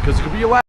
because it could be your last.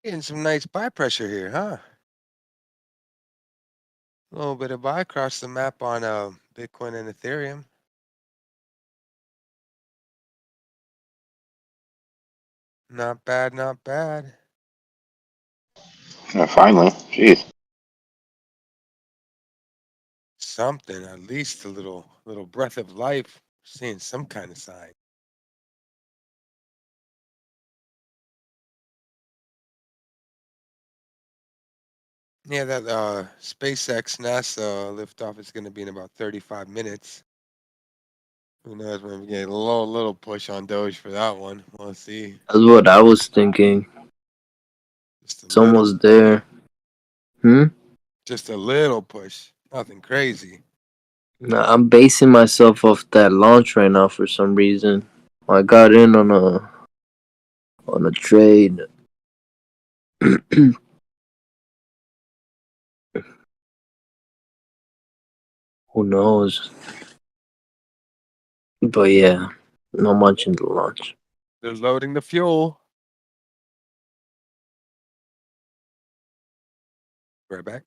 Getting some nice buy pressure here, huh? A little bit of buy across the map on Bitcoin and Ethereum. Not bad, not bad. Yeah, finally. Jeez. Something, at least a little breath of life. Seeing some kind of sign. Yeah, that SpaceX NASA liftoff is going to be in about 35 minutes. Who knows? Maybe get a little push on Doge for that one. We'll see. That's what I was thinking. Just a It's little, almost there. Hmm? just a little push. Nothing crazy. Nah, I'm basing myself off that launch right now for some reason. I got in on a trade. Who knows? But yeah, not much in the launch. They're loading the fuel. Right back.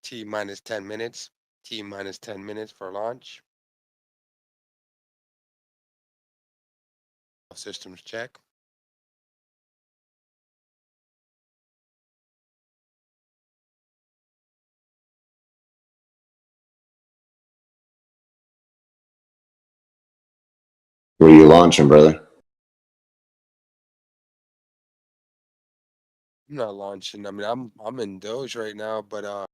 T minus 10 minutes. T minus 10 minutes for launch. Systems check. Where are you launching, brother? I'm not launching. I mean, I'm in Doge right now, but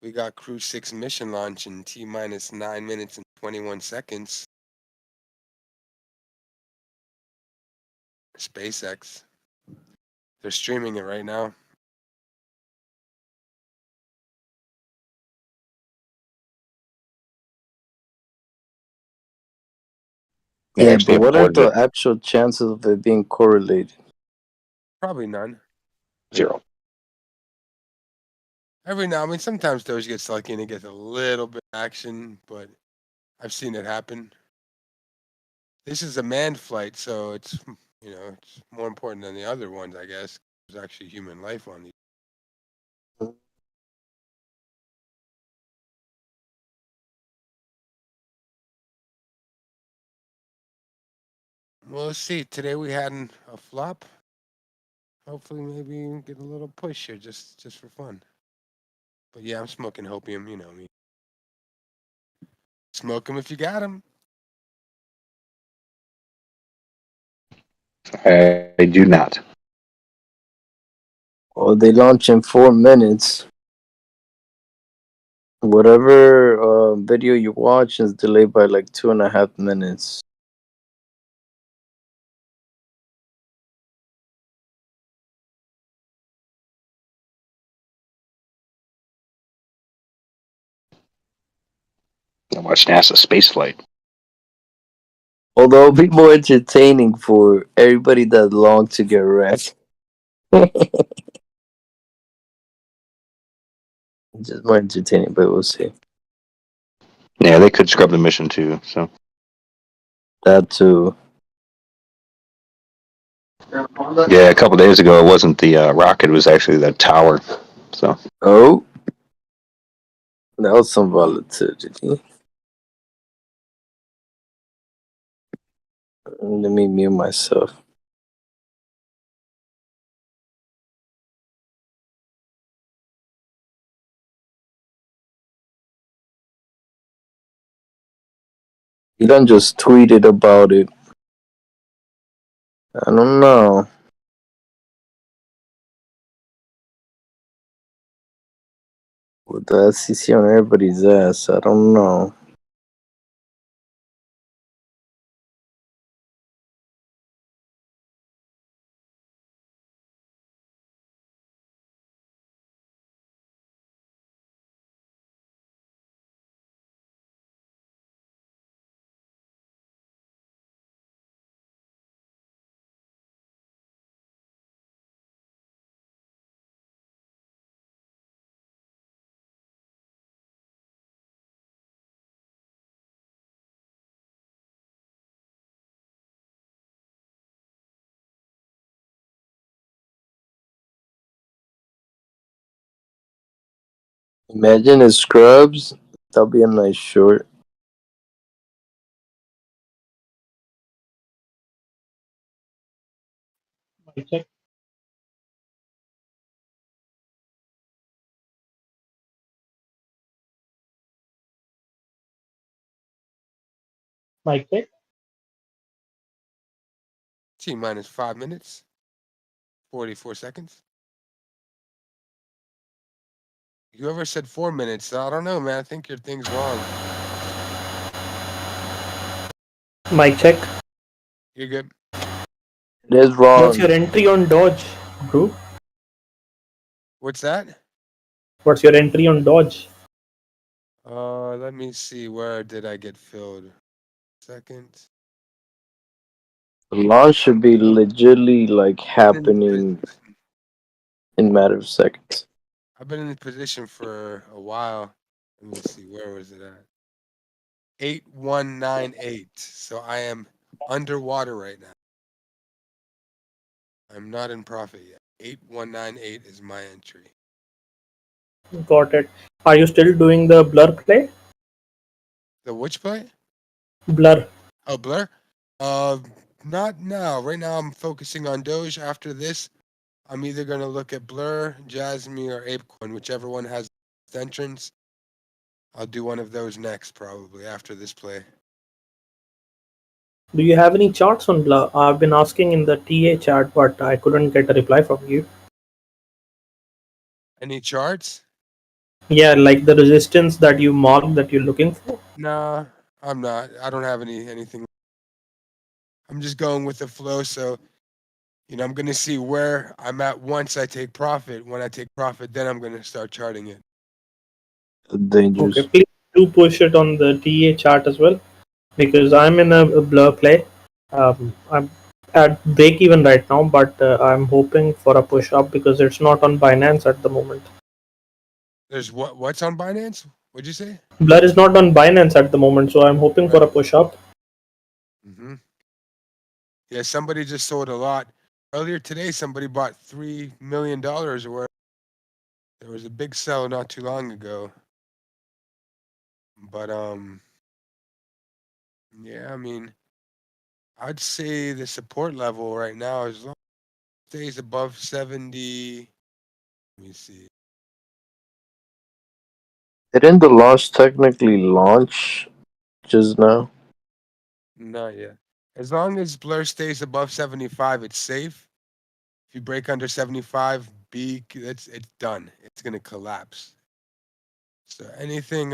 we got Crew 6 mission launch in T minus 9 minutes and 21 seconds. SpaceX. They're streaming it right now. They Yeah, actually but what are reported the it actual chances of it being correlated? Probably none. 0. Every now, I mean, sometimes Doge gets lucky and it gets a little bit of action, but I've seen it happen. This is a manned flight, so it's it's more important than the other ones, I guess. There's actually human life on these. Well, let's see. Today we had a flop. Hopefully, maybe we get a little push here, just for fun. But yeah, I'm smoking hopium. You know me. Smoke 'em if you got 'em. I do not. Well, they launch in 4 minutes. Whatever video you watch is delayed by like 2.5 minutes. I watched NASA space flight. Although it'll be more entertaining for everybody that long to get wrecked. Just more entertaining, but we'll see. Yeah, they could scrub the mission too. So That too. yeah, a couple days ago, it wasn't the rocket; it was actually the tower. So Oh, that was some volatility. Let me mute myself. Elon just tweeted about it. I don't know. With the SEC on everybody's ass, I don't know. Imagine his scrubs. That'll be a nice short. Mic check. Mic check. T minus 5 minutes, 44 seconds. Whoever said 4 minutes, I don't know, man. I think your thing's wrong. Mic check. You're good. It is What's your wrong. entry on Doge, bro? What's that? What's your entry on Doge? Let me see. Where did I get filled? Second. The launch should be legitly like Been in this happening position. in a matter of seconds. I've been in this position for a while. Let me see. Where was it at? 8198. So I am underwater right now. I'm not in profit yet. 8198 is my entry. Got it. Are you still doing the blur play? The which play? Blur. Oh, Blur. Uh, not now. Right now, I'm focusing on Doge. After this, I'm either gonna look at Blur, Jasmine, or Apecoin, whichever one has the entrance. I'll do one of those next, probably after this play. Do you have any charts on blur? I've been asking in the TA chat, but I couldn't get a reply from you. Any charts? Yeah, like the resistance that you marked that you're looking for. Nah, I'm not. I don't have anything. I'm just going with the flow. So, I'm gonna see where I'm at once I take profit. When I take profit, then I'm gonna start charting it. Okay, Dangerous. please do push it on the TA chart as well, because I'm in a blur play. I'm at break even right now, but I'm hoping for a push up because it's not on Binance at the moment. There's what's on Binance? What'd you say? Blur is not on Binance at the moment, so I'm hoping for a Right. push up. Mm-hmm. Yeah, somebody just sold a lot. Earlier today, somebody bought $3 million or where there was a big sell not too long ago. But yeah, I mean, I'd say the support level right now, as long as it stays above 70. Let me see. Didn't the launch technically launch just now? Not yet. As long as Blur stays above 75, it's safe. If you break under 75, it's done. It's gonna collapse. So anything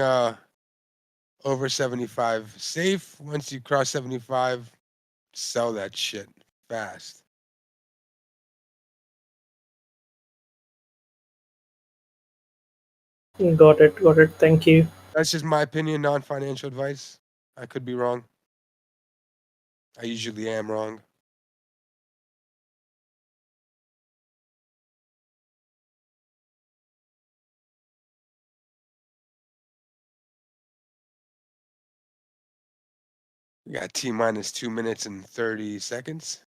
over 75 safe. Once you cross 75, sell that shit fast. Got it, got it. Thank you. That's just my opinion, non-financial advice. I could be wrong. I usually am wrong. We got T minus 2 minutes and 30 seconds.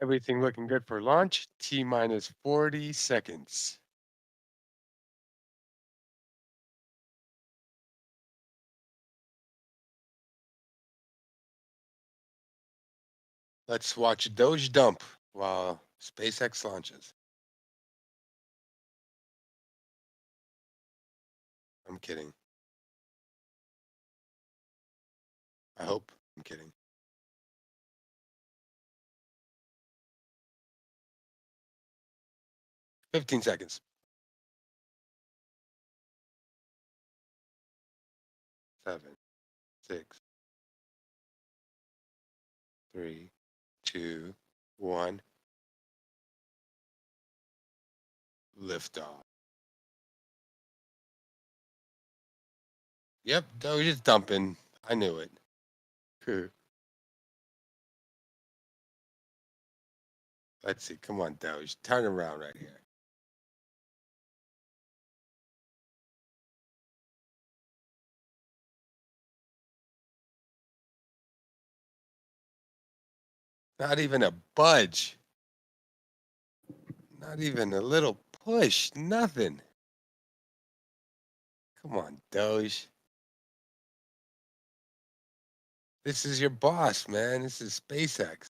Everything looking good for launch. T minus 40 seconds. Let's watch Doge dump while SpaceX launches. I'm kidding. I hope I'm kidding. 15 seconds. 7, 6, 3, 2, 1. Liftoff. Yep, Doge is dumping. I knew it. Let's see. Come on, Doge. Turn around right here. Not even a budge. Not even a little push. Nothing. Come on, Doge. This is your boss, man. This is SpaceX.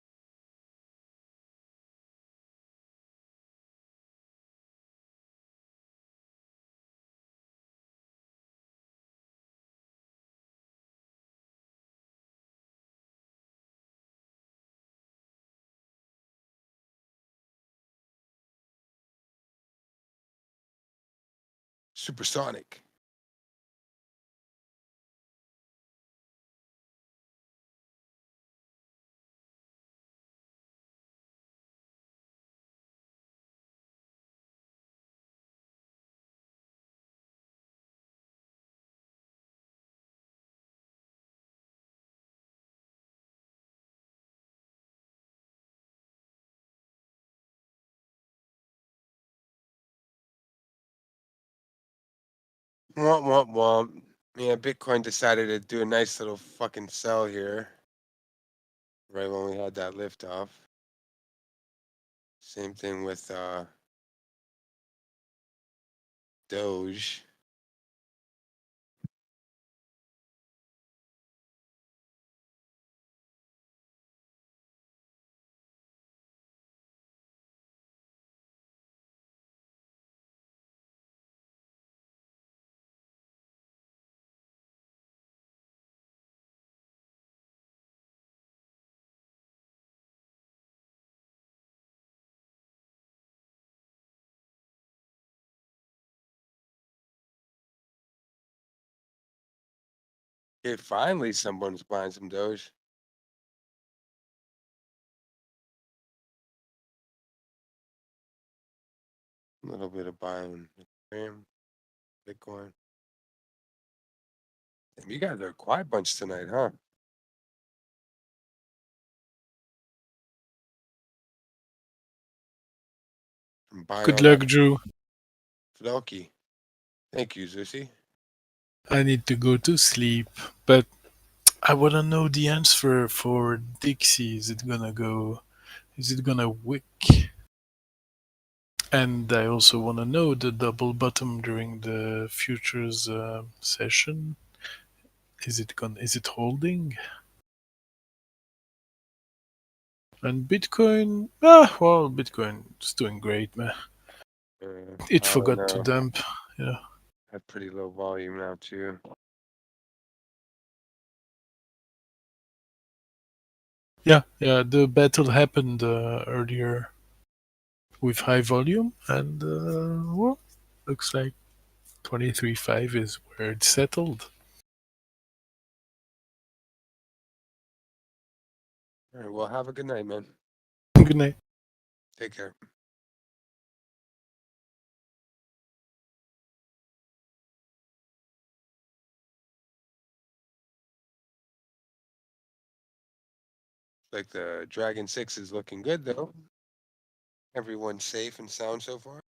Supersonic. Womp, womp, womp. Yeah, Bitcoin decided to do a nice little fucking sell here. Right when we had that lift off. Same thing with Doge. Okay, finally someone's buying some Doge. A little bit of buying Ethereum, Bitcoin. Damn, you guys are a quiet bunch tonight, huh? From buying Good all that luck, Drew. Fidelki. Thank you, Zusi. I need to go to sleep, but I wanna know the answer for Dixie. Is it gonna go? Is it gonna wick? And I also wanna know the double bottom during the futures session. Is it gonna? Is it holding? And Bitcoin? Well, Bitcoin is doing great, man. It I don't forgot to know. dump. Yeah. Had pretty low volume now too. Yeah, the battle happened earlier with high volume, and well, looks like 23.5 is where it's settled. All right, well, have a good night, man. Good night. Take care. Like the Dragon 6 is looking good though. Everyone's safe and sound so far.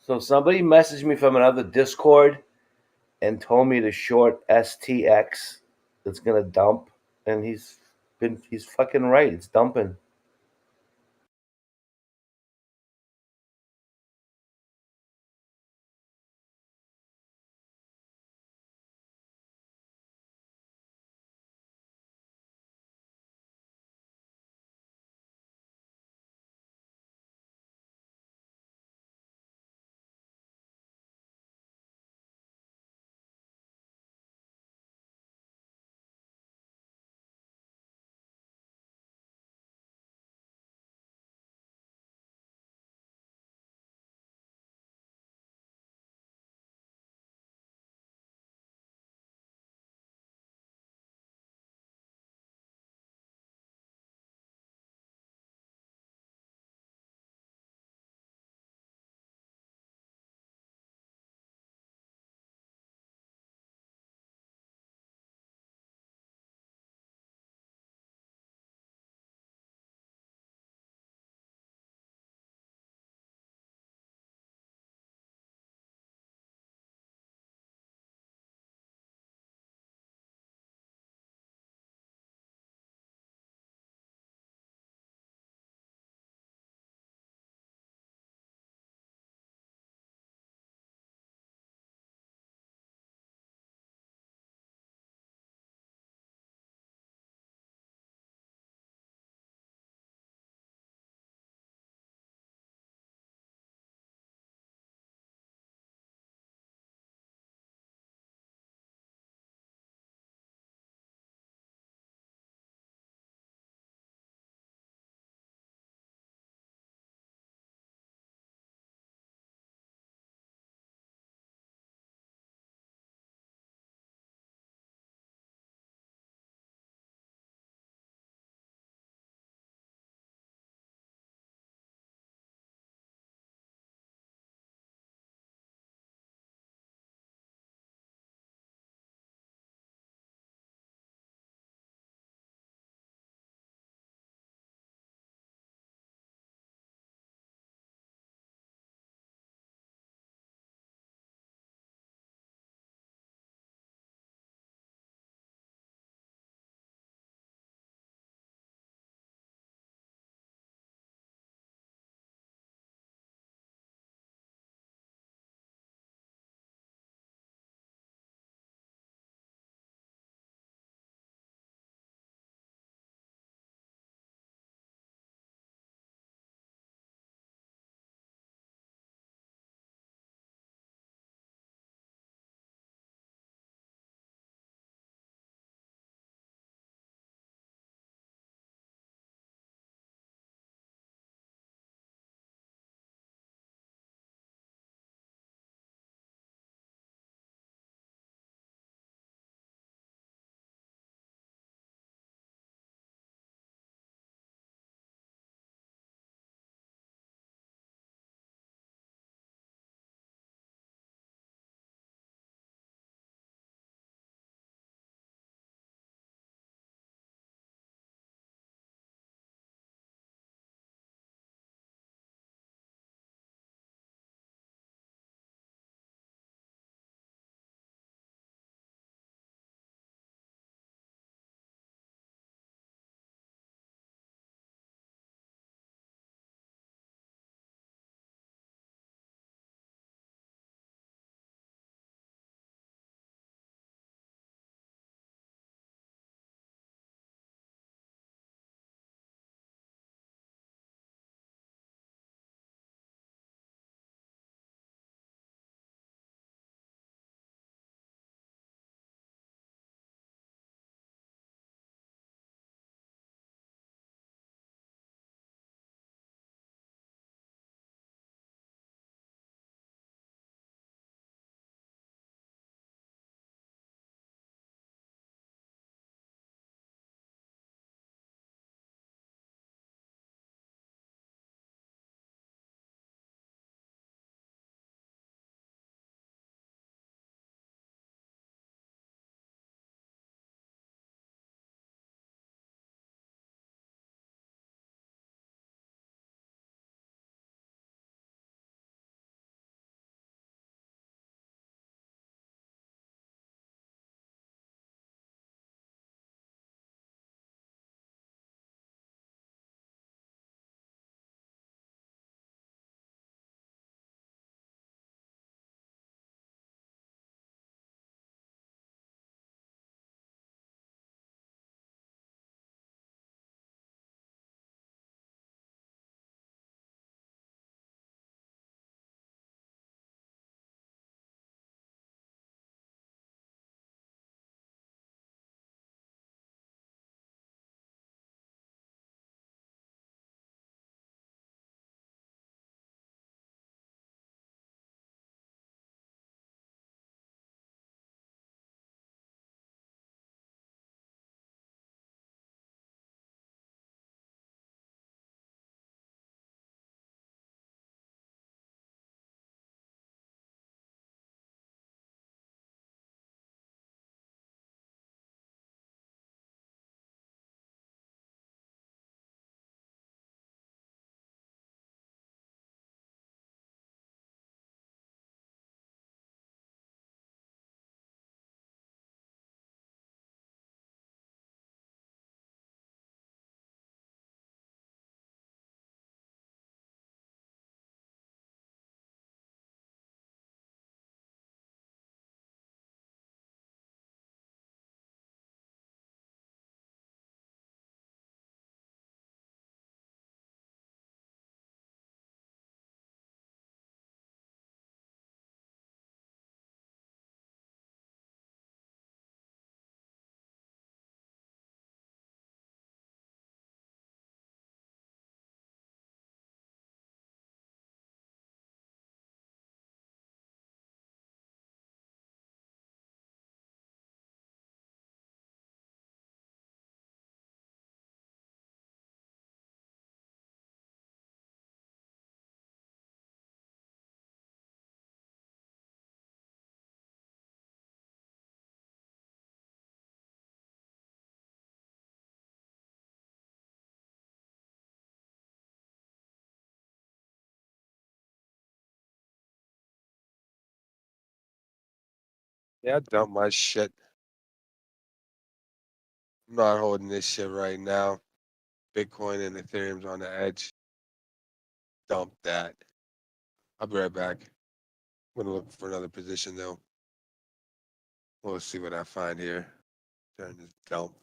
So somebody messaged me from another Discord and told me to short STX. It's gonna dump, and he's fucking right. It's dumping. Yeah, dump my shit. I'm not holding this shit right now. Bitcoin and Ethereum's on the edge. Dump that. I'll be right back. I'm gonna look for another position though. We'll see what I find here. Turn this dump.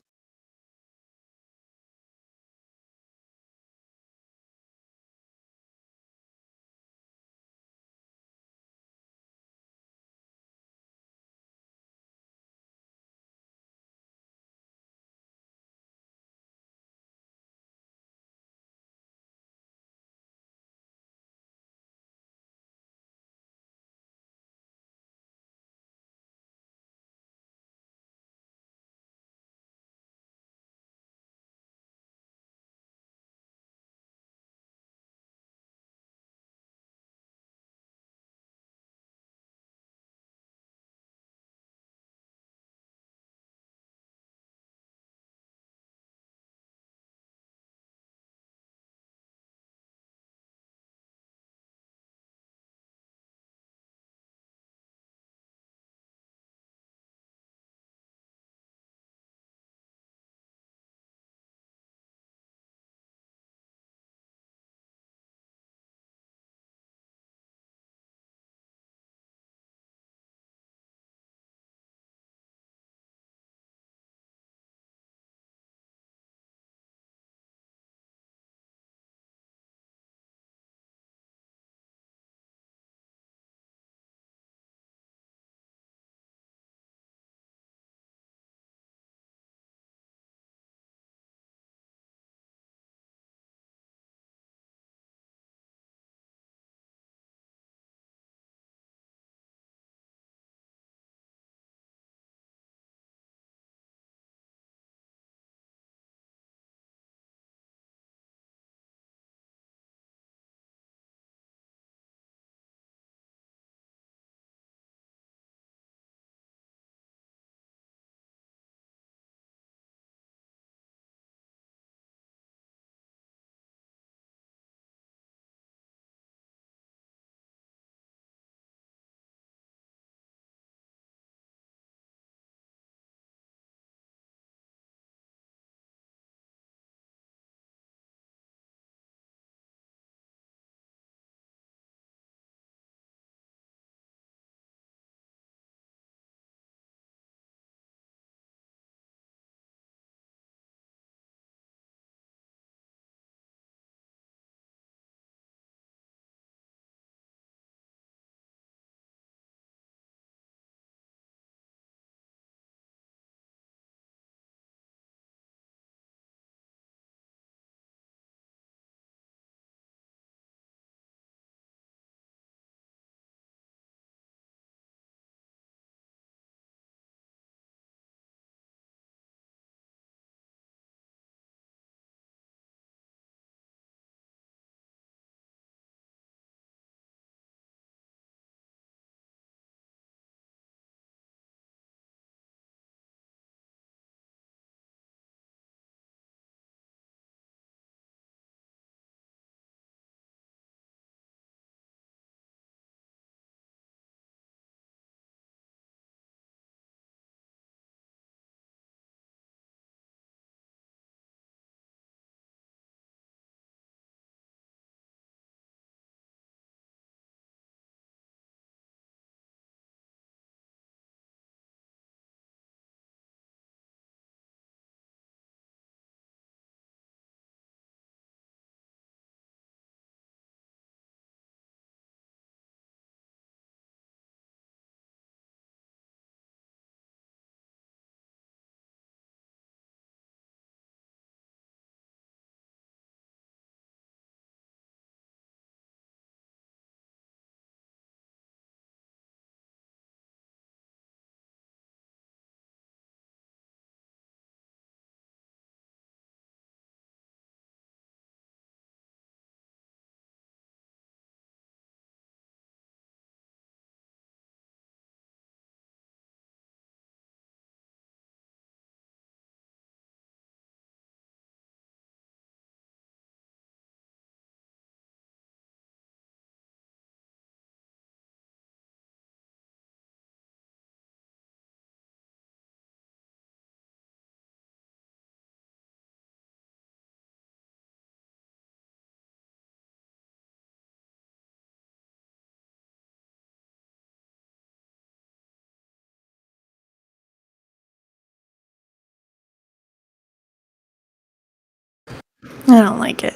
I don't like it.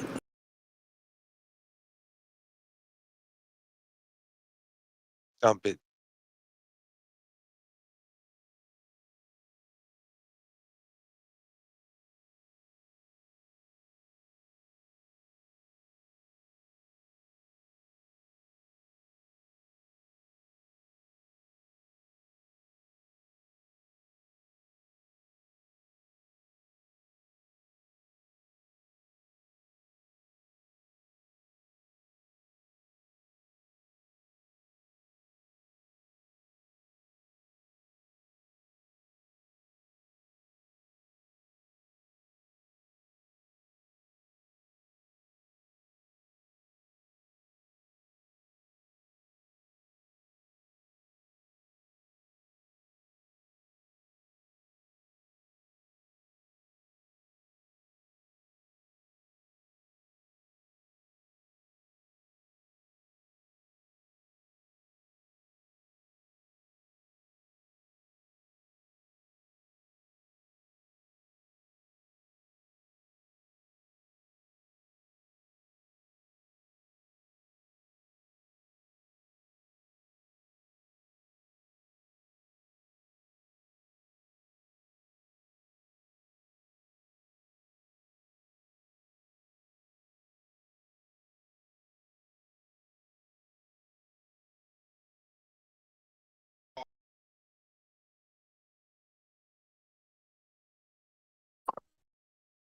Dump it.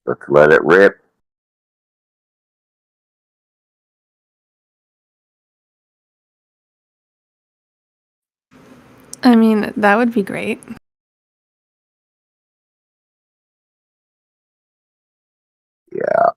Let's let it rip. I mean, that would be great. Yeah.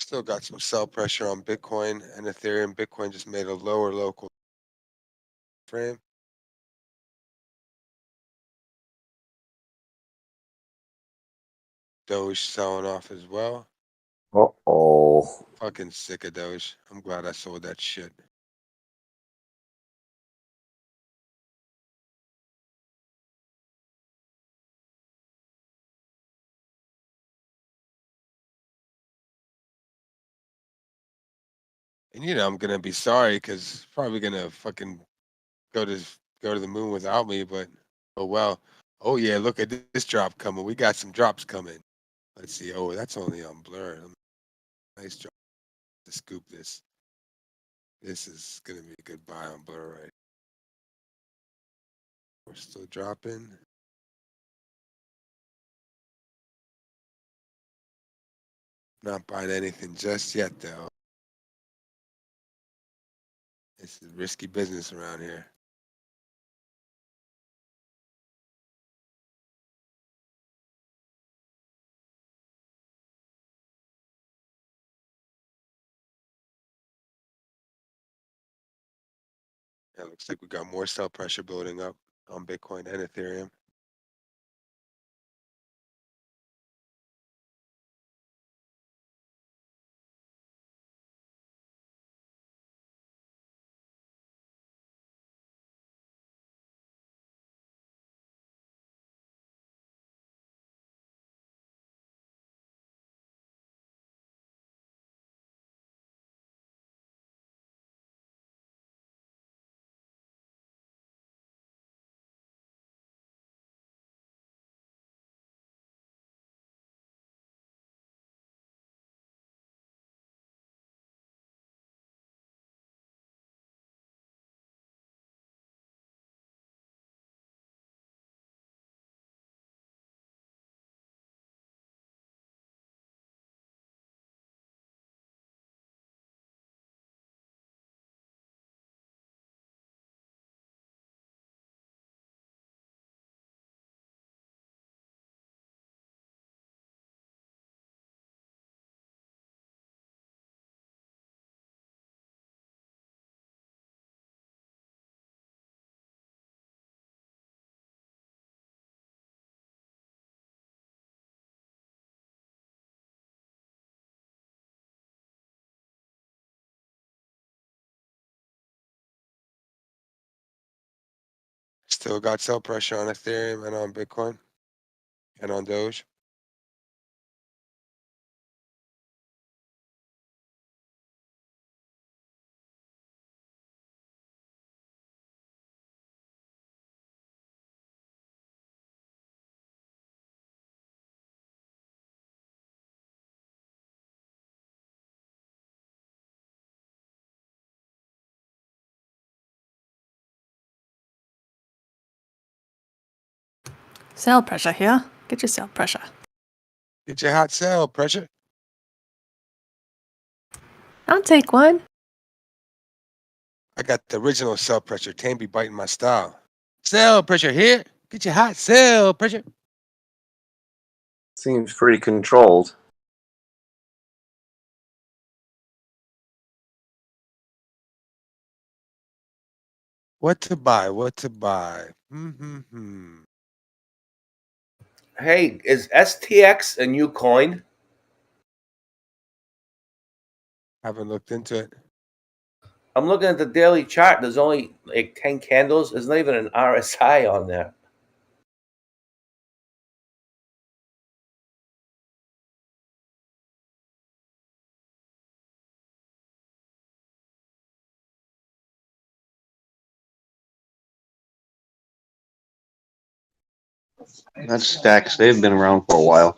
Still got some sell pressure on Bitcoin and Ethereum. Bitcoin just made a lower local frame. Doge selling off as well. Uh-oh. Fucking sick of Doge. I'm glad I sold that shit. And I'm gonna be sorry because probably gonna fucking go to the moon without me, but oh well. Oh yeah, look at this drop coming. We got some drops coming. Let's see. Oh, that's only on Blur. Nice drop to scoop this. This is gonna be a good buy on Blur, right? We're still dropping. Not buying anything just yet though. This is risky business around here. Yeah, looks like we got more sell pressure building up on Bitcoin and Ethereum. Still got sell pressure on Ethereum and on Bitcoin and on Doge. Sell pressure here. Get your sell pressure. Get your hot sell pressure. I'll take one. I got the original sell pressure. Tame be biting my style. Sell pressure here. Get your hot sell pressure. Seems pretty controlled. What to buy? What to buy? Hmm. Hey, is STX a new coin? Haven't looked into it. I'm looking at the daily chart. There's only like 10 candles. There's not even an RSI on there. That's stacks. They've been around for a while.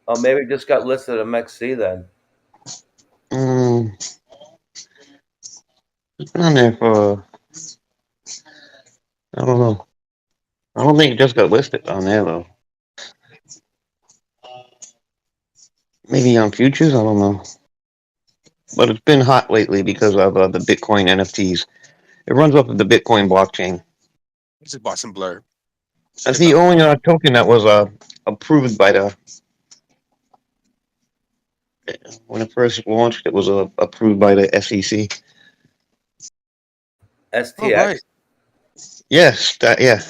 Or maybe it just got listed at MXC then. It's been on there for, I don't know. I don't think it just got listed on there though. Maybe on futures, I don't know. But it's been hot lately because of the Bitcoin NFTs. It runs off of the Bitcoin blockchain. I just bought some Blur. That's the only token that was approved by the When it first launched, it was approved by the SEC. Oh, STX. right. Yes, yeah.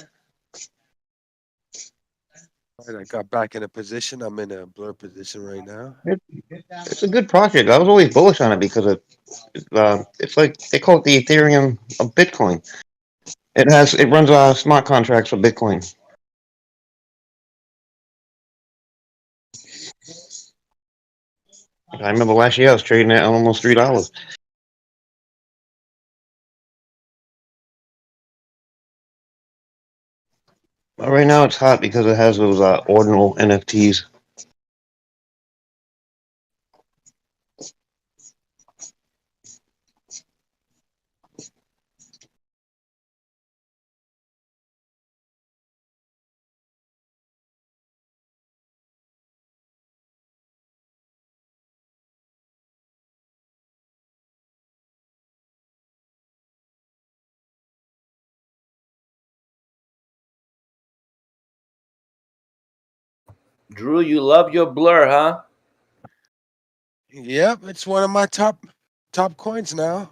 Right. I got back in a position. I'm in a blur position right now. It's a good project. I was always bullish on it because it's like they call it the Ethereum of Bitcoin. It runs smart contracts for Bitcoin. I remember last year I was trading at almost $3. But right now it's hot because it has those ordinal NFTs. Drew, you love your blur, huh? Yep, it's one of my top coins now.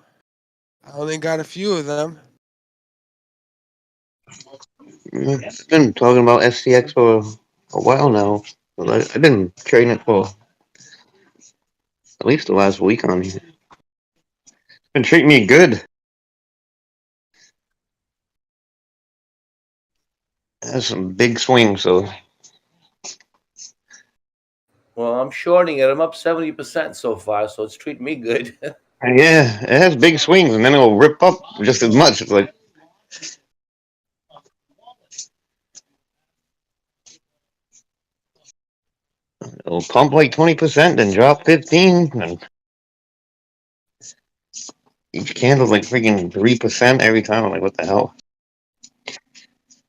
I only got a few of them. I've been talking about STX for a while now. I've been trading it for at least the last week on here. It's been treating me good. It has some big swings, so Well, I'm shorting it. I'm up 70% so far, so it's treating me good. yeah, it has big swings, and then it'll rip up just as much. It's like it'll pump like 20%, then drop 15, and each candle's like freaking 3% every time. I'm like, what the hell?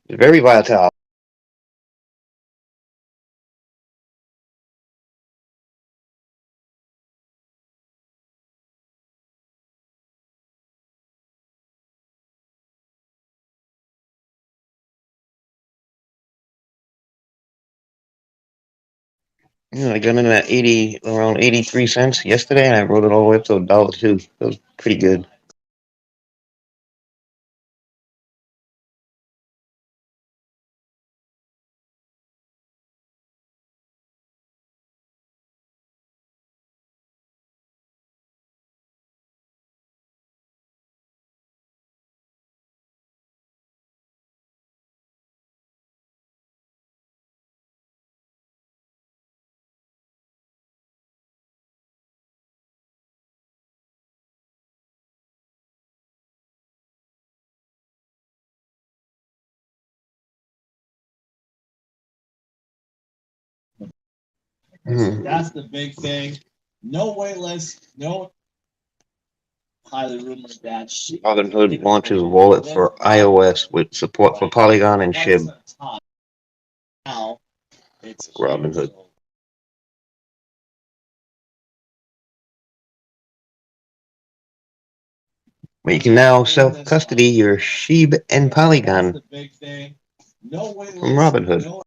It's very volatile. Yeah, I got in at around 83 cents yesterday, and I rode it all the way up to $1.02. It was pretty good. That's the big thing. No wait list, no highly rumored that shit. Robinhood launches wallet for iOS with support for Polygon and SHIB. Now it's Robinhood. But you can now self-custody your SHIB and Polygon from Robinhood.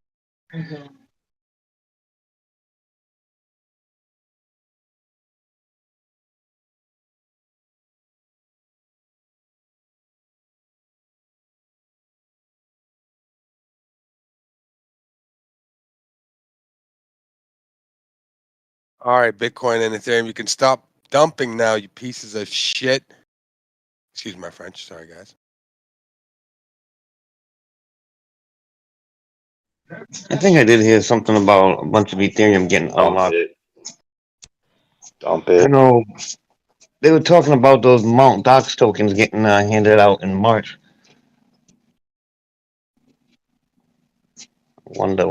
All right, Bitcoin and Ethereum, you can stop dumping now, you pieces of shit. Excuse my French. Sorry, guys. I think I did hear something about a bunch of Ethereum getting unlocked. Dump I it. know they were talking about those Mount Dox tokens getting handed out in March. Wonder.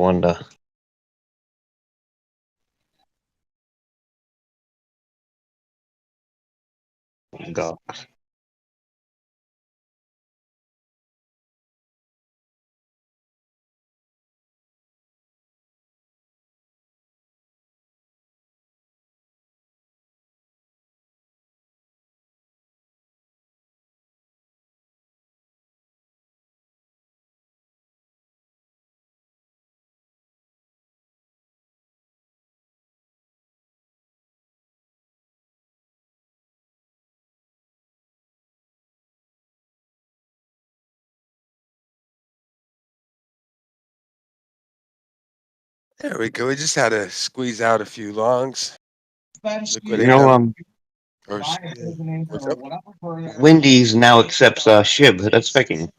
God. There we go. We just had to squeeze out a few longs. Liquidate know, them. Or, what's up? Wendy's now accepts SHIB. That's faking.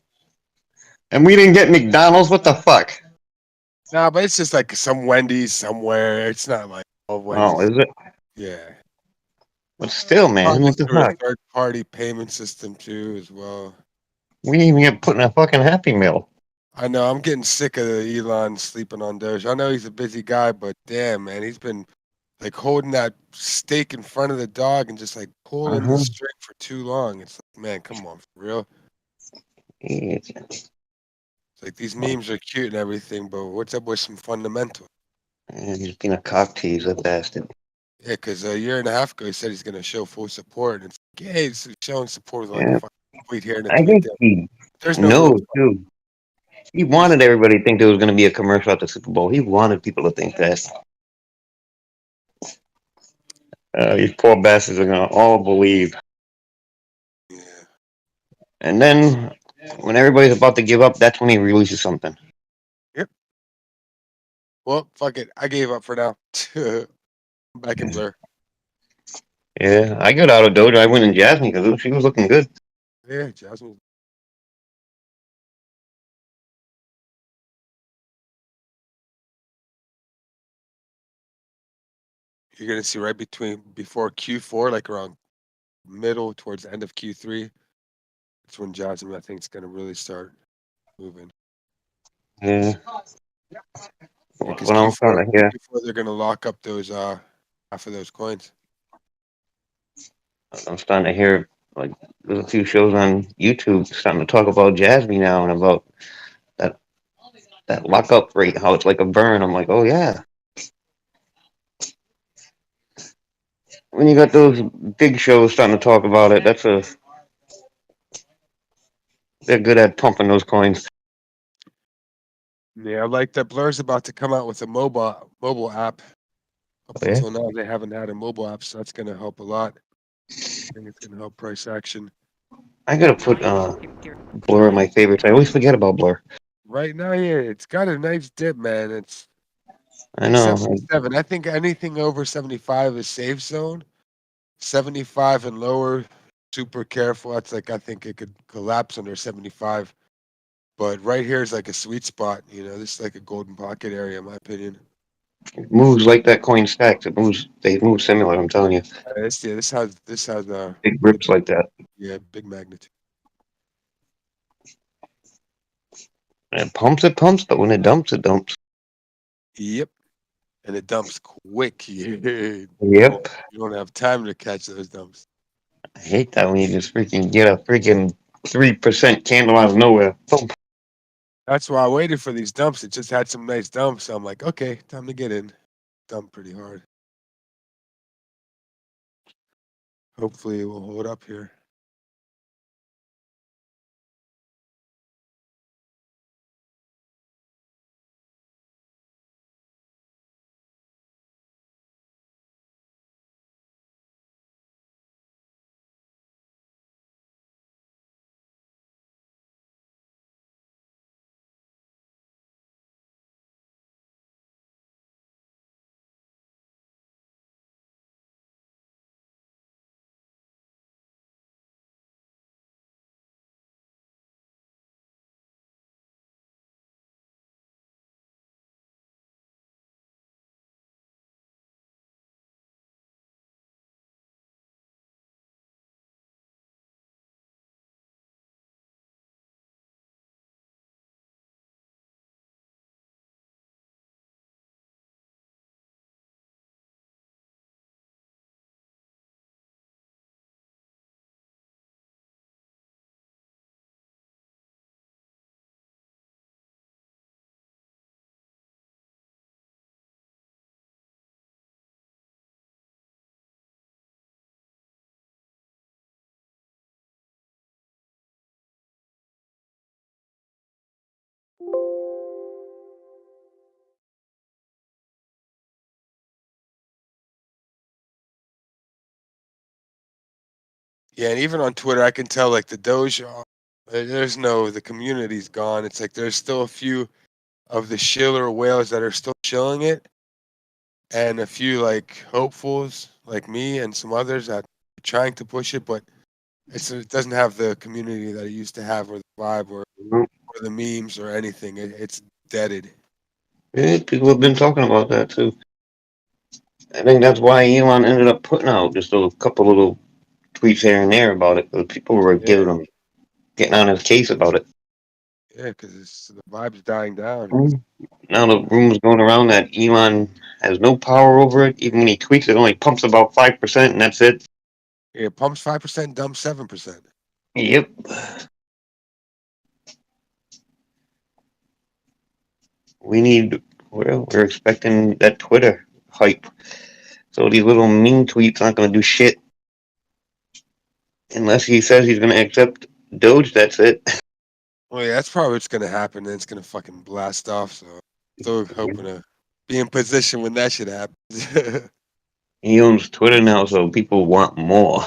And we didn't get McDonald's. What the fuck? Nah, but it's just like some Wendy's somewhere. It's not like all Oh, Wendy's. is it? Yeah. But still, man, Probably what the through a fuck? third-party payment system too, as well. We didn't even get put in a fucking Happy Meal. I know. I'm getting sick of Elon sleeping on Doge. I know he's a busy guy, but damn, man, he's been like holding that steak in front of the dog and just like pulling the string for too long. It's like, man, come on, for real. It's like these memes are cute and everything, but what's up with some fundamentals? He's being a cock tease, that bastard. Yeah, because a year and a half ago he said he's going to show full support, and it's like, yeah, he's showing support with like a Yeah. tweet here and a I tweet think there. he There's no real. knows, too. He wanted everybody to think there was going to be a commercial at the Super Bowl. He wanted people to think that. These poor bastards are going to all believe. Yeah. And then, when everybody's about to give up, that's when he releases something. Yep. Well, fuck it. I gave up for now. I'm back in Blur. Yeah, I got out of Doge. I went in Jasmine because she was looking good. Yeah, Jasmine. You're gonna see right before Q4, like around middle towards the end of Q3. That's when Jasmine, I think, is gonna really start moving. Yeah. Because What I'm trying to hear, Q4 they're gonna lock up those half of those coins. I'm starting to hear, like, there's a few shows on YouTube starting to talk about Jasmine now and about that lockup rate, how it's like a burn. I'm like, oh yeah. When you got those big shows starting to talk about it, they're good at pumping those coins. Yeah, I like that Blur's about to come out with a mobile app. Up Oh, yeah? until now, they haven't had a mobile app, so that's gonna help a lot. I think it's gonna help price action. I gotta put Blur in my favorites. I always forget about Blur. Right now, yeah, it's got a nice dip, man. It's I like know. 77. I think anything over 75 is safe zone. 75 and lower, super careful. That's like I think it could collapse under 75. But right here is like a sweet spot. This is like a golden pocket area, in my opinion. It moves like that coin stacks. They move similar, I'm telling you. This has Big rips like that. yeah, big magnitude. And it pumps, but when it dumps, it dumps. Yep, and it dumps quick. You Yep. don't have time to catch those dumps. I hate that when you just freaking get a freaking 3% candle out of nowhere. Boom. That's why I waited for these dumps. It just had some nice dumps. So I'm like, okay, time to get in. Dump pretty hard. Hopefully it will hold up here. Yeah, and even on Twitter, I can tell like the Doge, the community's gone. It's like there's still a few of the shiller whales that are still shilling it, and a few like hopefuls like me and some others that are trying to push it, but it doesn't have the community that it used to have, or the vibe, or the memes, or anything. It's deaded. Yeah, people have been talking about that too. I think that's why Elon ended up putting out just a couple little tweets here and there about it, because people were Yeah, getting on his case about it. yeah, because the vibe's dying down. Now the rumors going around that Elon has no power over it. Even when he tweets, it only pumps about 5%, and that's it. Yeah, pumps 5%, dumps 7%. Yep. We need. Well, we're expecting that Twitter hype. So these little mean tweets aren't going to do shit unless he says he's going to accept Doge. That's it. Well, yeah, that's probably what's gonna happen. And it's gonna fucking blast off. So, still hoping to be in position when that shit happens. He owns Twitter now, so people want more.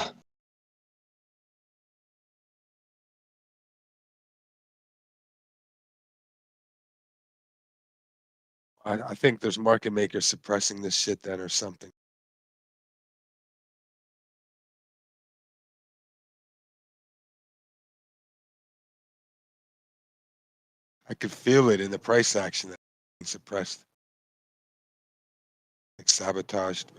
I think there's market makers suppressing this shit then, or something. I could feel it in the price action that being suppressed, like sabotaged.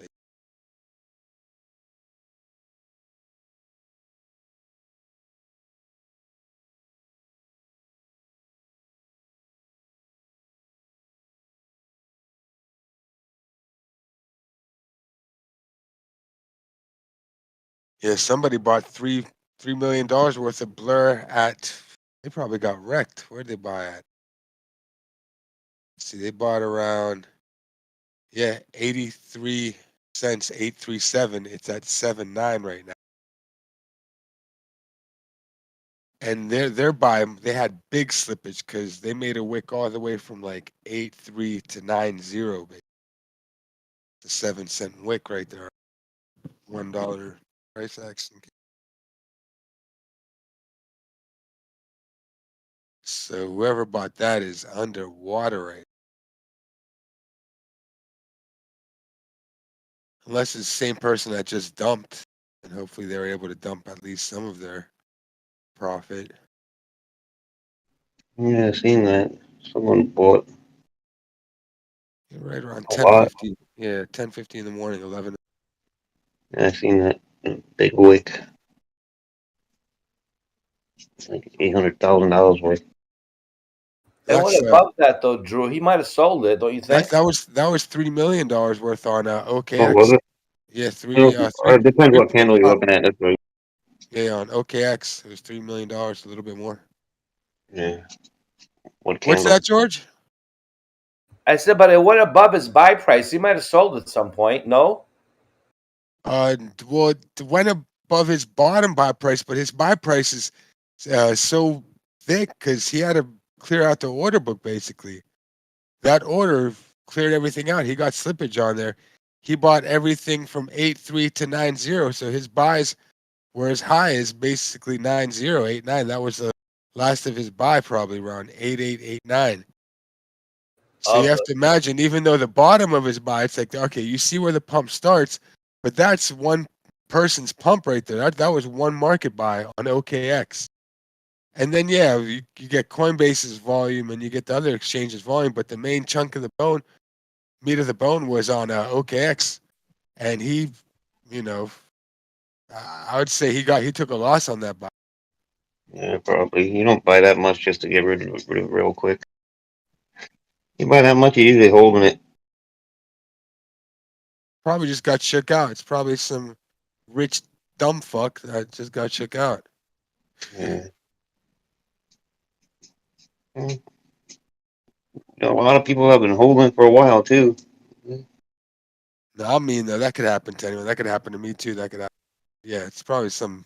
Yeah, somebody bought $3 million worth of Blur at. They probably got wrecked. Where'd they buy at? Let's see, they bought around 83 cents, 837. It's at 79 right now. And their buy, they had big slippage because they made a wick all the way from like 83 to 90, basically. The 7-cent wick right there. $1 price action. So whoever bought that is underwater right now. Unless it's the same person that just dumped, and hopefully they were able to dump at least some of their profit. Yeah, I've seen that. Someone bought Yeah, right around a lot. 10:50. Yeah, 10:50 in the morning, 11. Yeah, I've seen that big wick. It's like $800,000 worth. And what That's above that though, Drew? He might have sold it, don't you think? that was $3 million worth on What was OKX. it? Yeah, It depends what candle you're looking at. That's right. Yeah, on OKX it was $3 million, a little bit more. Yeah. What What's candle? that, George? I said, but it went above his buy price. He might have sold at some point. No. Well, it went above his bottom buy price, but his buy price is so thick because he had to clear out the order book basically. That order cleared everything out. He got slippage on there. He bought everything from 8.3 to 9.0, so his buys were as high as basically 9.0, 8.9. That was the last of his buy, probably around 8.8, 8.9. So you have to imagine, even though the bottom of his buy, it's like, okay, you see where the pump starts, but that's one person's pump right there. That was one market buy on OKX. And then, yeah, you get Coinbase's volume and you get the other exchanges' volume, but the main chunk of the bone, meat of the bone, was on OKX. And he, you know, I would say he took a loss on that buy. Yeah, probably. You don't buy that much just to get rid of it real quick. You buy that much, you're usually holding it. Probably just got shook out. It's probably some rich dumb fuck that just got shook out. Yeah. You know, a lot of people have been holding for a while too. No, I mean, that could happen to anyone. That could happen to me too. That could happen. Yeah, it's probably some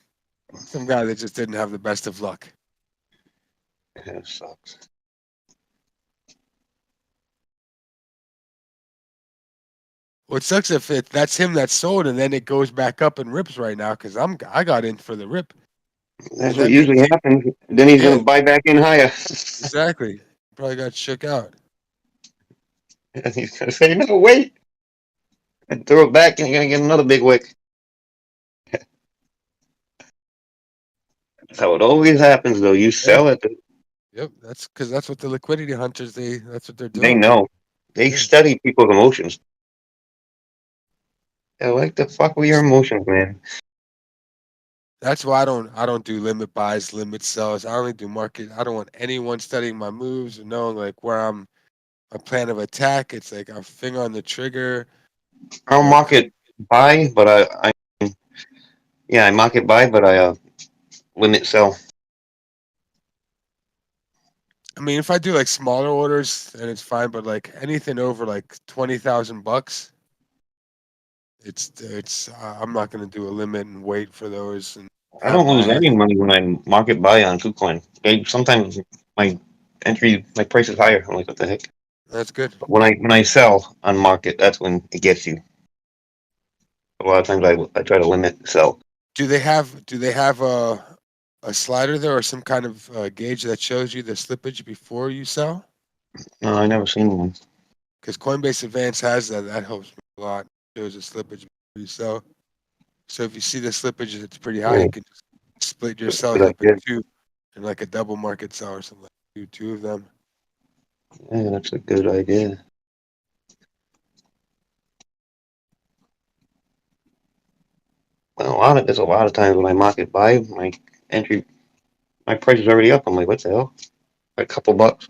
guy that just didn't have the best of luck. Yeah, it sucks. What sucks if that's him that sold and then it goes back up and rips right now because I got in for the rip. That's And what that means usually happens. Then he's yeah, gonna buy back in higher. exactly. Probably got shook out. And he's gonna say, "No, wait," and throw it back, and you're gonna get another big wick. That's how it always happens, though. You Yeah. sell it, Yep. That's because that's what the liquidity hunters that's what they're they doing. know. They Yeah. study people's emotions. They're like, the fuck with your emotions, man. That's why I don't do limit buys, limit sells. I only do market. I don't want anyone studying my moves or knowing like where I'm my plan of attack. It's like a finger on the trigger. I'll market buy, but I market buy, but I limit sell. I mean, if I do like smaller orders, then it's fine. But like anything over like $20,000, I'm not gonna do a limit and wait for those and I have don't lose buyers. any money when I market buy on KuCoin. Sometimes my price is higher. I'm like, what the heck? That's good. But when I sell on market, that's when it gets you. A lot of times I try to limit sell. Do they have a slider there or some kind of gauge that shows you the slippage before you sell? No, I never seen one. Because Coinbase Advance has that. That helps me a lot. Shows the slippage before you sell. So if you see the slippage, it's pretty high. You Oh, can just split your good, cells good up in idea. two, in like a double market cell or something. Do two of them. Yeah, that's a good idea. Well, there's a lot of times when I market buy, entry, my price is already up. I'm like, what the hell? A couple bucks.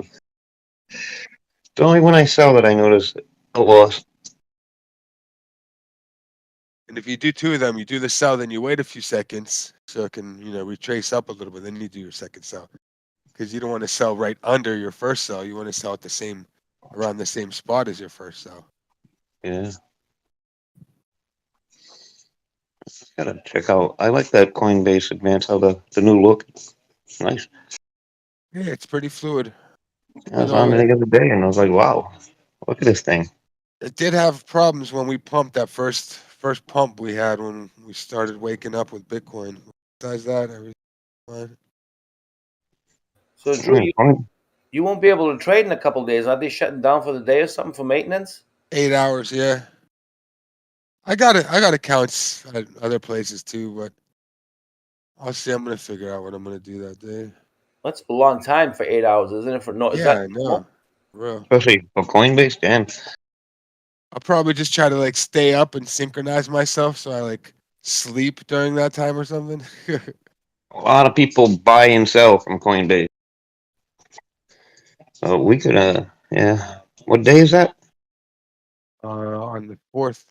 It's only when I sell that I notice a loss. And if you do two of them, you do the sell, then you wait a few seconds so it can retrace up a little bit. Then you do your second sell because you don't want to sell right under your first sell. You want to sell at around the same spot as your first sell. Yeah, gotta check out. I like that Coinbase Advance. How the new look. Nice. Yeah, it's pretty fluid. I was on it the other day and I was like, wow, look at this thing. It did have problems when we pumped that first pump we had when we started waking up with Bitcoin. Besides that, everything fine. So Drew, you won't be able to trade in a couple days. Are they shutting down for the day or something for maintenance? 8 hours, yeah. I got it. I got accounts at other places too, but I'll see. I'm gonna figure out what I'm gonna do that day. That's a long time for 8 hours, isn't it? Is Yeah, that I normal? know. Real. Especially for Coinbase, damn. I'll probably just try to like stay up and synchronize myself so I like sleep during that time or something. A lot of people buy and sell from Coinbase. So we could, yeah. What day is that? On the 4th.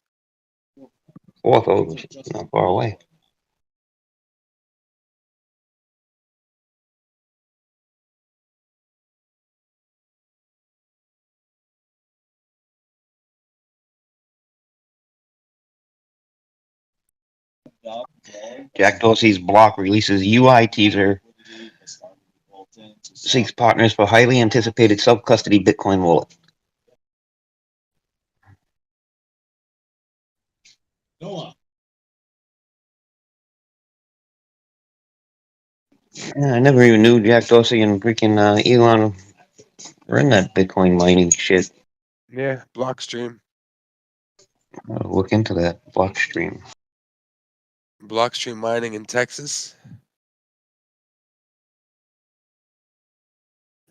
Fourth. Oh, not far away. Jack Dorsey's block releases UI teaser. Seeks partners for highly anticipated self-custody Bitcoin wallet. Noah. Yeah, I never even knew Jack Dorsey and freaking Elon were in that Bitcoin mining shit. Yeah, Blockstream. I'll look into that Blockstream. Blockstream mining in Texas.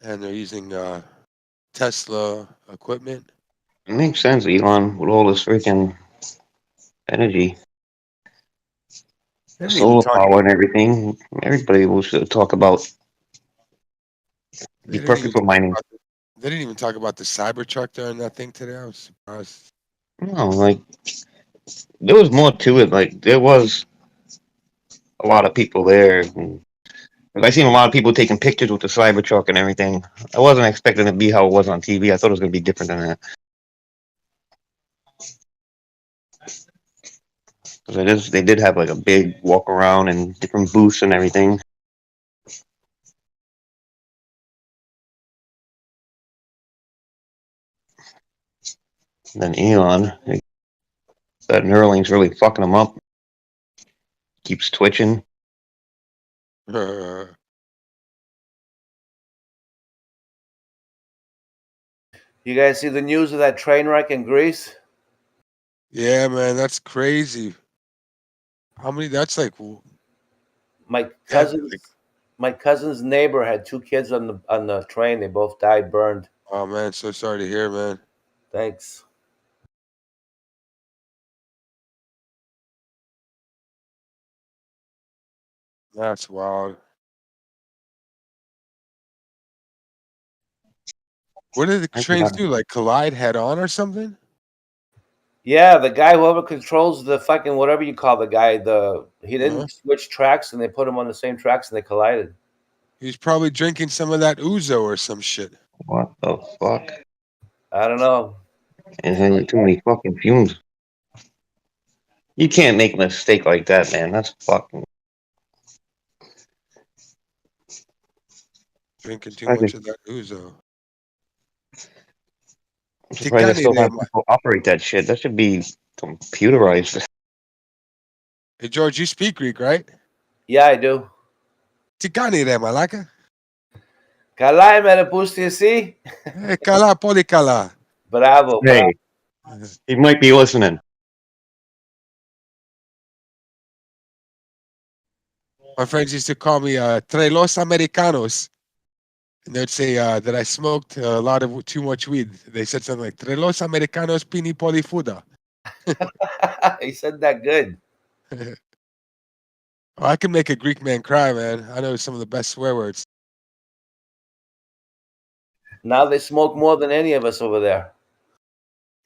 And they're using Tesla equipment. It makes sense, Elon, with all this freaking energy, They didn't even solar talk. power and everything. Everybody will talk about They be didn't perfect even for talk mining. about. They didn't even talk about the Cybertruck during that thing today. I was surprised. No, like there was more to it. Like there was a lot of people there. I seen a lot of people taking pictures with the Cybertruck and everything. I wasn't expecting it to be how it was on TV. I thought it was going to be different than that. Because they did have like a big walk around and different booths and everything. And then Elon, that Neuralink's really fucking him up. Keeps twitching. You guys see the news of that train wreck in Greece? Yeah, man, that's crazy. How many? That's like, My yeah, my cousin's neighbor had 2 kids on the train. They both died burned. oh man, so sorry to hear, man. Thanks. That's wild. What did the I trains forgot. do? Like collide head on or something? Yeah, the guy whoever controls the fucking whatever you call the guy, he Uh-huh. didn't switch tracks and they put him on the same tracks and they collided. He's probably drinking some of that ouzo or some shit. What the fuck? I don't know. And too many fucking fumes. You can't make a mistake like that, man. That's fucking. Drinking too I much think- of that ouzo. I'm surprised I Ticani still have there, people operate that shit. That should be computerized. Hey George, you speak Greek, right? Yeah, I do. Ticani there, malaka. Καλά είμαι ρε πούστη εσύ. Kala, poli kala. Bravo, bravo. Hey, he might be listening. My friends used to call me Tres Los Americanos. And they'd say that I smoked a lot of too much weed. They said something like Tres Los Americanos pini polifuda. He said that good. Oh, I can make a Greek man cry, man. I know some of the best swear words. Now they smoke more than any of us over there.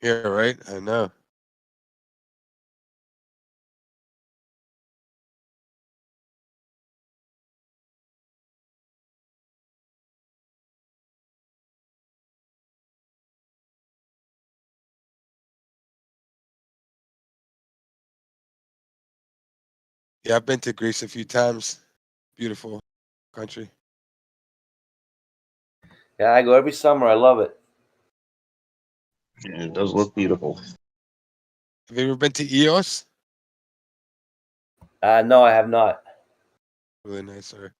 Yeah, right? I know. Yeah, I've been to Greece a few times. Beautiful country. Yeah, I go every summer. I love it. Yeah, it does look beautiful. Have you ever been to Eos? No, I have not. Really nice, sir.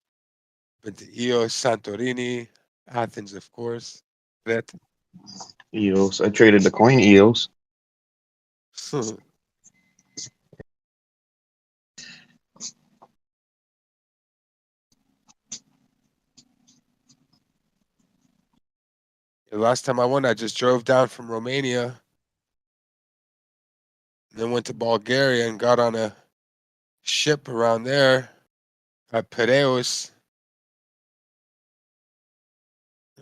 Been to Eos, Santorini, Athens, of course. Crete. EOS. I traded the coin EOS. The last time I went, I just drove down from Romania, then went to Bulgaria and got on a ship around there at Piraeus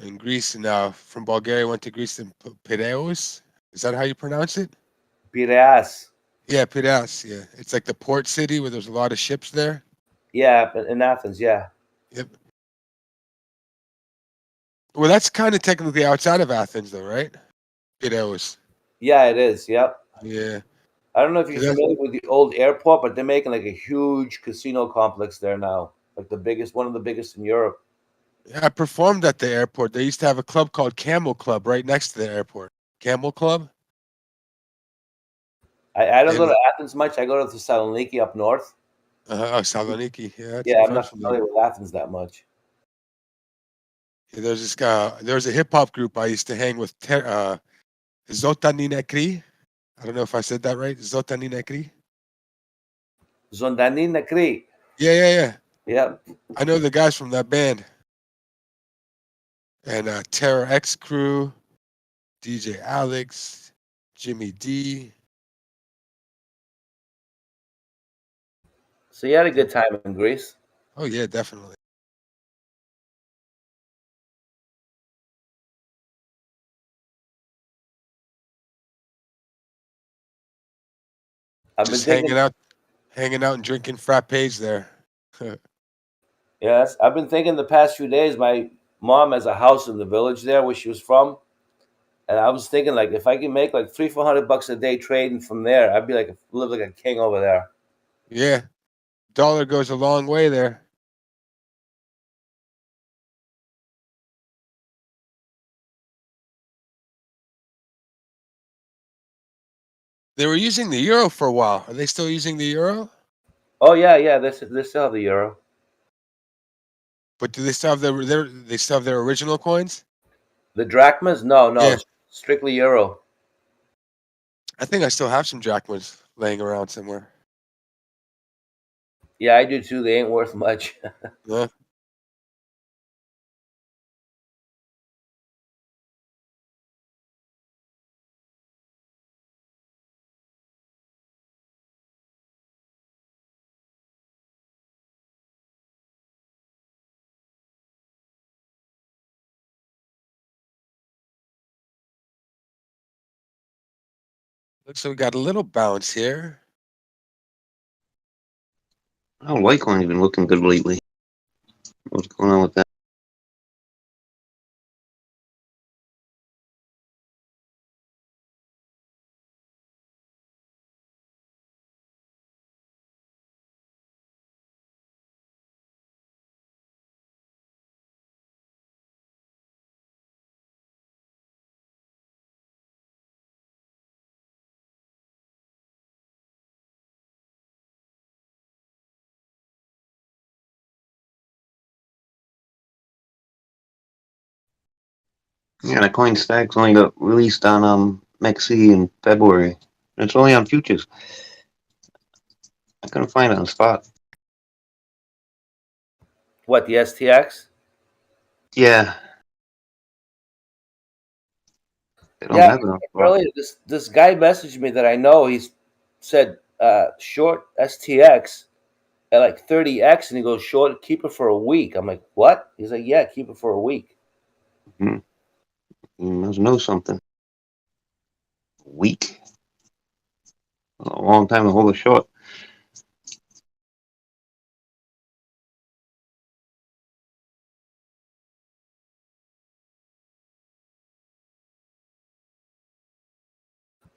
in Greece. Now, from Bulgaria, went to Greece and Piraeus. Is that how you pronounce it? Piraeus. Yeah, Piraeus. Yeah, it's like the port city where there's a lot of ships there. Yeah, in Athens. Yeah. Yep. Well, that's kind of technically outside of Athens, though, right? Piraeus. Yeah, it is. Yep. Yeah. I don't know if you're That's- familiar with the old airport, but they're making like a huge casino complex there now, like the biggest, one of the biggest in Europe. Yeah, I performed at the airport. They used to have a club called Camel Club right next to the airport. Camel Club. I don't go And to Athens much. I go to Thessaloniki up north. oh, Saloniki. Yeah, that's Yeah, I'm far not from familiar there. with Athens that much. Yeah, there's this guy. There was a hip hop group I used to hang with. Zotani Nekri. I don't know if I said that right. Zotani Nekri. Zondanin Nakri. Yeah, yeah, yeah. Yep. I know the guys from that band. And Terror X Crew, DJ Alex, Jimmy D. So you had a good time in Greece. Oh yeah, definitely. I've been Just thinking. hanging out and drinking frappes there. Yes, I've been thinking the past few days. My mom has a house in the village there where she was from, and I was thinking like if I could make like $300-400 a day trading from there, I'd be like live like a king over there. Yeah, dollar goes a long way there. They were using the euro for a while. Are they still using the euro? Oh yeah. They still have the euro. But do they still have they still have their original coins? The drachmas? No, Yeah. Strictly euro. I think I still have some drachmas laying around somewhere. Yeah, I do too. They ain't worth much. Yeah. Looks like we got a little bounce here. Oh, Litecoin's been looking good lately. What's going on with that? Yeah, the coin stack's only got released on MEXC in February. It's only on futures. I couldn't find it on spot. What, the STX? Yeah, they don't Yeah, have it on spot. earlier this guy messaged me that I know. He's said short STX at like 30x, and he goes short, keep it for a week. I'm like, what? He's like, yeah, keep it for a week. You must know something. Week. A long time to hold a short.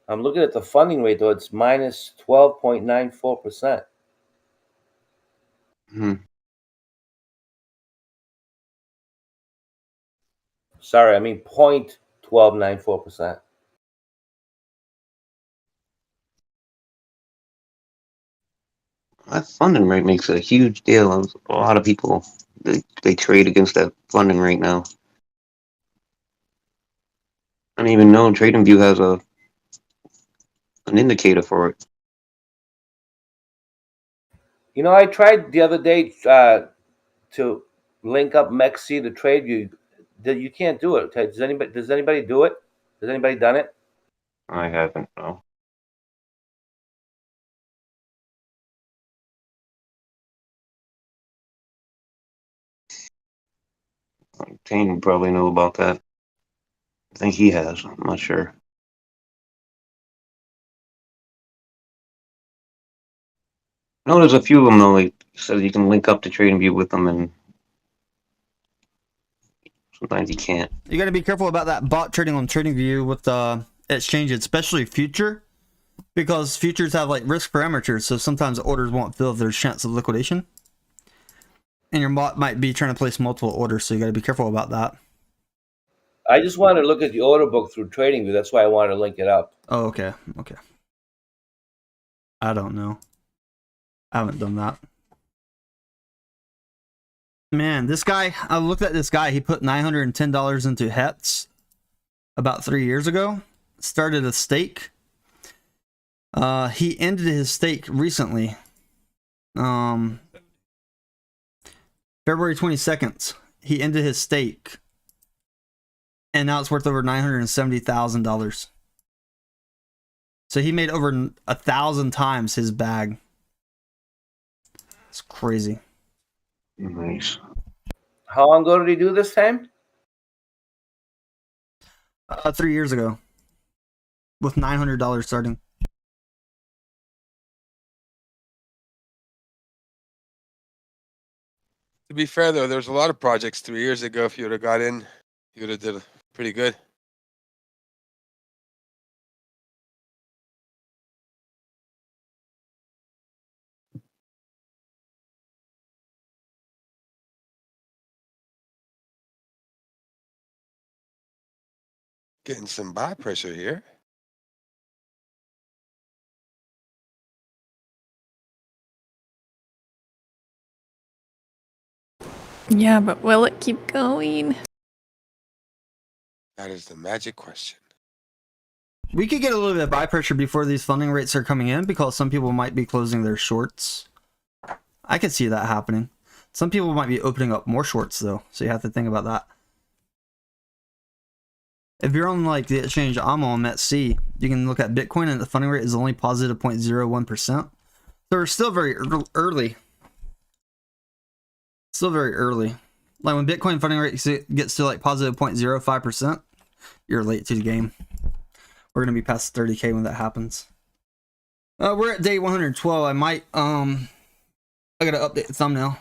I'm looking at the funding rate though; it's minus 12.94%. Hmm. Sorry, I mean 0.1294%. That funding rate makes a huge deal. A lot of people they trade against that funding rate now. I don't even know TradingView has an indicator for it. You know, I tried the other day to link up MEXC to TradeView. You can't do it. Does anybody do it? Has anybody done it? I haven't. No. Kane probably know about that. I think he has. I'm not sure. No, there's a few of them though. Like says you can link up to TradingView with them, and sometimes you can't. You got to be careful about that bot trading on TradingView with exchanges, especially future, because futures have like risk parameters. So sometimes orders won't fill if there's chance of liquidation, and your bot might be trying to place multiple orders. So you got to be careful about that. I just wanted to look at the order book through TradingView. That's why I wanted to link it up. Oh, okay. I don't know. I haven't done that. Man, this guy, I looked at this guy. He put $910 into HETS about 3 years ago. Started a stake. He ended his stake recently. February 22nd, he ended his stake. And now it's worth over $970,000. So he made over 1,000 times his bag. It's crazy. Nice. How long ago did he do this time? 3 years ago. With $900 starting. To be fair though, there was a lot of projects 3 years ago. If you would have got in, you would have did pretty good. Getting some buy pressure here. Yeah, but will it keep going? That is the magic question. We could get a little bit of buy pressure before these funding rates are coming in because some people might be closing their shorts. I could see that happening. Some people might be opening up more shorts though, so you have to think about that. If you're on like the exchange I'm on, at C, you can look at Bitcoin and the funding rate is only positive 0.01%. So we're still very early. Still very early. Like when Bitcoin funding rate gets to like positive 0.05%, you're late to the game. We're gonna be past 30K when that happens. We're at day 112. I might I gotta update the thumbnail.